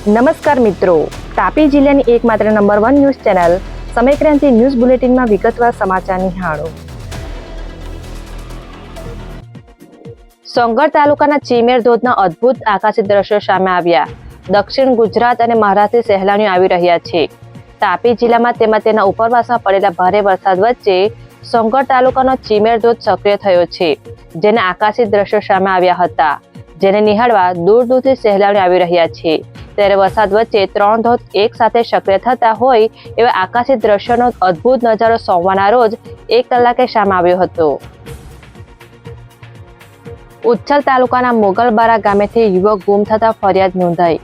નમસ્કાર મિત્રો, તાપી જિલ્લાની એકમાત્ર number 1 news channel Samaykranti news બુલેટિનમાં વિગતવાર સમાચાર નિહાળો. સોનગઢ તાલુકાના ચીમેર ધોધના અદ્ભુત આકાશી દ્રશ્યો સામે આવ્યા. દક્ષિણ ગુજરાત અને મહારાષ્ટ્રથી સહેલાણીઓ આવી રહ્યા છે. તાપી જિલ્લામાં તેમજ તેના ઉપરવાસમાં પડેલા ભારે વરસાદ વચ્ચે સોનગઢ તાલુકાનો ચીમેર ધોધ સક્રિય થયો છે, જેના આકાશી દ્રશ્યો સામે આવ્યા હતા, જેને નિહાળવા દૂર દૂરથી સહેલાણીઓ આવી રહ્યા છે. ત્યારે વરસાદ વચ્ચે 3 ધોધ એક સાથે સક્રિય થતા હોય એવા આકાશી દ્રશ્યોનો અદ્ભુત નજારો સોમવારના રોજ 1 કલાકે સામે આવ્યો હતો. ઉચ્છલ તાલુકાના મોગલબારા ગામેથી યુવક ગુમ થતા ફરિયાદ નોંધાઈ.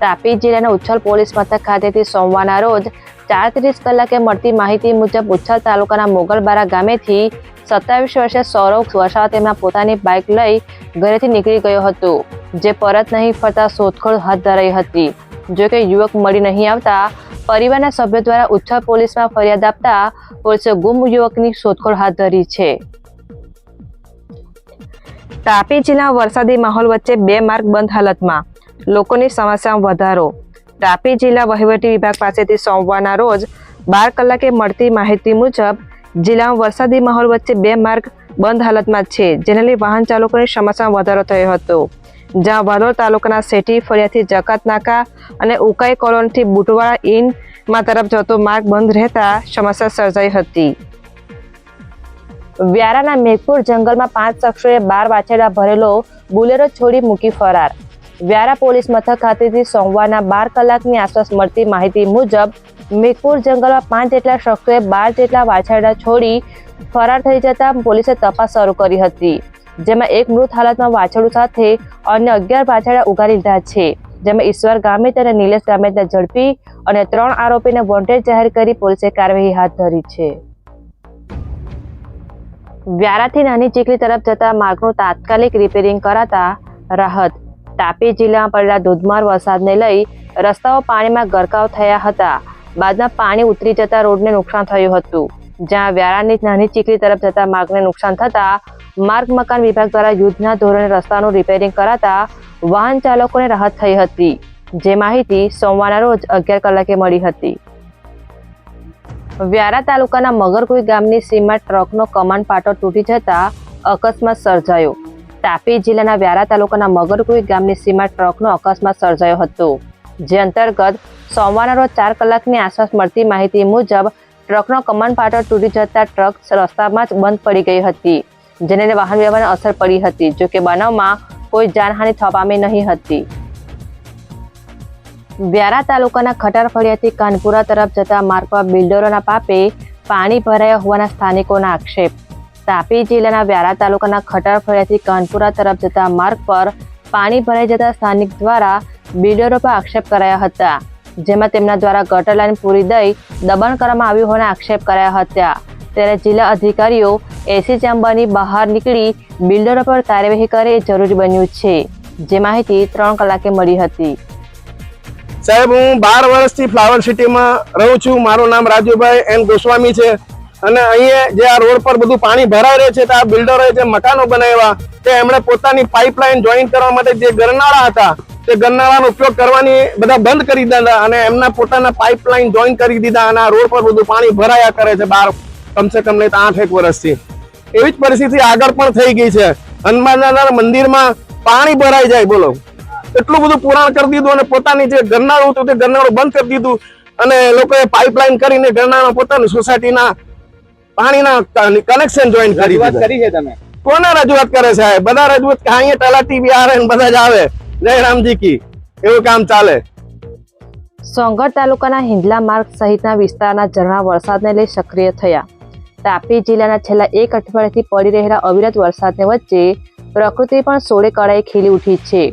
તાપી જિલ્લાના ઉચ્છલ પોલીસ મથક ખાતેથી સોમવારના રોજ 4:30 કલાકે મળતી માહિતી મુજબ ઉચ્છલ તાલુકાના મોગલબારા ગામેથી 27 વર્ષીય સૌરવ વસાવા તેમના પોતાની બાઇક લઈ ઘરેથી નીકળી ગયો હતો, જે પરત નહીં ફરતા શોધખોળ હાથ ધરાઈ હતી. જોકે યુવક મળી નહીં આવતા પરિવારના સભ્યો દ્વારા ઉચ્છલ પોલીસમાં ફરિયાદ આપતા પોલીસે ગુમ યુવકની શોધખોળ હાથ ધરી છે. તાપી જિલ્લામાં વરસાદી માહોલ વચ્ચે 2 માર્ગ બંધ હાલતમાં, લોકોની સમસ્યામાં વધારો. તાપી જિલ્લા વહીવટી વિભાગ પાસેથી સોમવારના રોજ 12 કલાકે મળતી માહિતી મુજબ જિલ્લામાં વરસાદી માહોલ વચ્ચે 2 માર્ગ બંધ હાલતમાં છે, જેને લઈ વાહન ચાલકોની સમસ્યામાં વધારો થયો હતો. જ્યાં વાલોડ તાલુકાના સેઠી ફળિયાથી જકાત નાકા અને ઉકાઈ કોલોનીથી બુટવાડા ઈનમાં તરફ જતો માર્ગ બંધ રહેતા સમસ્યા સર્જાઈ હતી. વ્યારાના મેઘપુર જંગલમાં 5 શખ્સોએ 12 વાછરડા ભરેલો બુલેરો છોડી મૂકી ફરાર. વ્યારા પોલીસ મથક ખાતેથી સોમવારના 12 કલાકની આસપાસ મળતી માહિતી મુજબ મેઘપુર જંગલમાં 5 જેટલા શખ્સોએ 12 જેટલા વાછરડા છોડી ફરાર થઈ જતા પોલીસે તપાસ શરૂ કરી હતી, જેમાં એક મૃત હાલતમાં વાછરડું સાથે અન્ય 11 વાછરડા ઉગારી લીધા છે, જેમાં ઈશ્વર ગામિત અને નિલેશ ગામિતને ઝડપી અને 3 આરોપીને વોન્ટેડ જાહેર કરી પોલીસે કાર્યવાહી હાથ ધરી છે. વ્યારાથી નાની ચીખલી તરફ જતા માર્ગનું તાત્કાલિક રિપેરિંગ કરાતા રાહત. તાપી જિલ્લામાં પડેલા ધોધમાર વરસાદને લઈ રસ્તાઓ પાણીમાં ગરકાવ થયા હતા. બાદમાં પાણી ઉતરી જતા રોડને નુકસાન થયું હતું, જ્યાં વ્યારાની નાની ચીખલી તરફ જતા માર્ગને નુકસાન થતા માર્ગ મકાન વિભાગ દ્વારા યુદ્ધના ધોરણે રસ્તાનું રિપેરિંગ કરાતા વાહન ચાલકોને રાહત થઈ હતી, જે માહિતી સોમવારના રોજ 11 કલાકે મળી હતી. વ્યારા તાલુકાના મગરકુઈ ગામની સીમમાં ટ્રકનો કમાન પાટો તૂટી જતા અકસ્માત સર્જાયો. તાપી જિલ્લાના વ્યારા તાલુકાના મગરકુઈ ગામની સીમમાં ટ્રકનો અકસ્માત સર્જાયો હતો, જે અંતર્ગત સોમવારના રોજ 4 કલાકની આસપાસ મળતી માહિતી મુજબ ટ્રકનો કમાન પાટો તૂટી જતા ટ્રક રસ્તામાં જ બંધ પડી ગઈ હતી, જેને લઈને વાહન વ્યવહારને અસર પડી હતી. જોકે બનાવમાં કોઈ જાનહાનિ થવા પામી નહીં હતી. વ્યારા તાલુકાના ખટાર ફળિયાથી કાનપુરા તરફ જતા માર્ગ પર બિલ્ડરોના પાપે પાણી ભરાયા હોવાના સ્થાનિકોના આક્ષેપ. તાપી જિલ્લાના વ્યારા તાલુકાના ખટાર ફળિયાથી કાનપુરા તરફ જતા માર્ગ પર પાણી ભરાઈ જતા સ્થાનિક દ્વારા બિલ્ડરો પર આક્ષેપ કરાયા હતા, જેમાં તેમના દ્વારા ગટર લાઈન પૂરી દઈ દબાણ કરવામાં આવ્યું હોવાના આક્ષેપ કરાયા હતા. ત્યારે જિલ્લા અધિકારીઓ એસી ચેમ્બરની બહાર નીકળી બિલ્ડરો પર કાર્યવાહી કરે એ જરૂરી બન્યું છે, જે માહિતી 3 કલાકે મળી હતી. સાહેબ, હું 12 વર્ષથી ફ્લાવર સિટીમાં રહું છું. મારું નામ રાજુભાઈ એન ગોસ્વામી છે અને અહીંયા જે આ રોડ પર બધું પાણી ભરાઈ રહ્યું છે, તો આ બિલ્ડરોએ જે મકાનો બનાવ્યા તે એમણે પોતાની પાઇપલાઇન જોઈન કરવા માટે જે ગરનાળા હતા તે ગરનાળાનો ઉપયોગ કરવાની બધા બંધ કરી દીધા અને એમના પોતાના પાઇપલાઇન જોઈન કરી દીધા અને આ રોડ પર બધું પાણી ભરાયા કરે છે. કમસે કમ નહીં તો 8 વર્ષથી એવી જ પરિસ્થિતિ આગળ પણ થઈ ગઈ છે. હનુમાનદાદા મંદિરમાં પાણી ભરાઈ જાય, બોલો એટલું બધું પુરાણ કરી દીધું અને પોતાની જે ગરનાળું હતું તે ગરનાળું બંધ કરી દીધું અને લોકોએ પાઇપલાઇન કરીને ગરનાળા પોતાની સોસાયટીના પાણીના કનેક્શન જોઈન કરી દીધા. છે તમે કોને રજૂઆત કરે છે? બધા રજૂઆત અહીંયા તલાટી બી આવે બધા જ આવે. જય રામજી કી, એવું કામ ચાલે. સોનગઢ તાલુકાના હિંદલા માર્ગ સહિતના વિસ્તારના ઝરણા વરસાદને લઈ સક્રિય થયા. તાપી જિલ્લાના છેલ્લા 1 અઠવાડિયાથી પડી રહેલા અવિરત વરસાદને વચ્ચે પ્રકૃતિ પણ સોળે કળાએ ખીલી ઉઠી છે.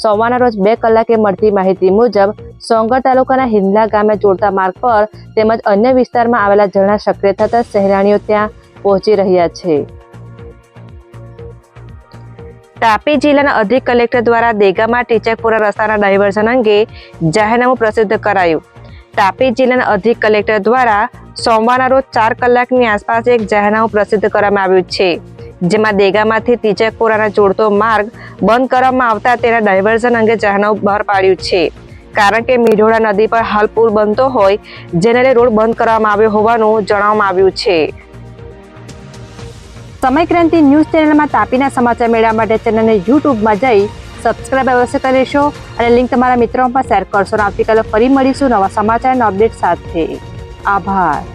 સોમવારના રોજ 2 કલાકે મળતી માહિતી મુજબ સોનગઢ તાલુકાના હિંદલા ગામે જોડતા માર્ગ પર તેમજ અન્ય વિસ્તારમાં આવેલા ઝરણા સક્રિય થતા સહેલાણીઓ ત્યાં પહોંચી રહ્યા છે. તાપી જિલ્લાના અધિક કલેક્ટર દ્વારા દેગામા ટીચકપુરા રસ્તાના ડાયવર્ઝન અંગે જાહેરનામું પ્રસિદ્ધ કરાયું. તાપી જિલ્લાના અધિક કલેક્ટર દ્વારા સોમવારના રોજ 4 કલાકની આસપાસ એક જાહેરનામું પ્રસિદ્ધ કરવામાં આવ્યું છે, જેમાં દેગામાંથી ટીચકપુરાના જોડતો માર્ગ બંધ કરવામાં આવતા તેના ડાયવર્ઝન અંગે જાહેરનામું બહાર પાડ્યું છે. કારણ કે મીઢોળા નદી પર હાલ પુલ બનતો હોય જેને લઈ રોડ બંધ કરવામાં આવ્યો હોવાનું જણાવવામાં આવ્યું છે. સમય ક્રાંતિ ન્યૂઝ ચેનલમાં તાપીના સમાચાર મેળવવા માટે ચેનલને યુટ્યુબમાં જઈ સબસ્ક્રાઇબ અવશ્ય કરી લેશો અને લિંક તમારા મિત્રોમાં શેર કરશો. આવતીકાલે ફરી મળીશું નવા સમાચાર અને અપડેટ સાથે. આભાર.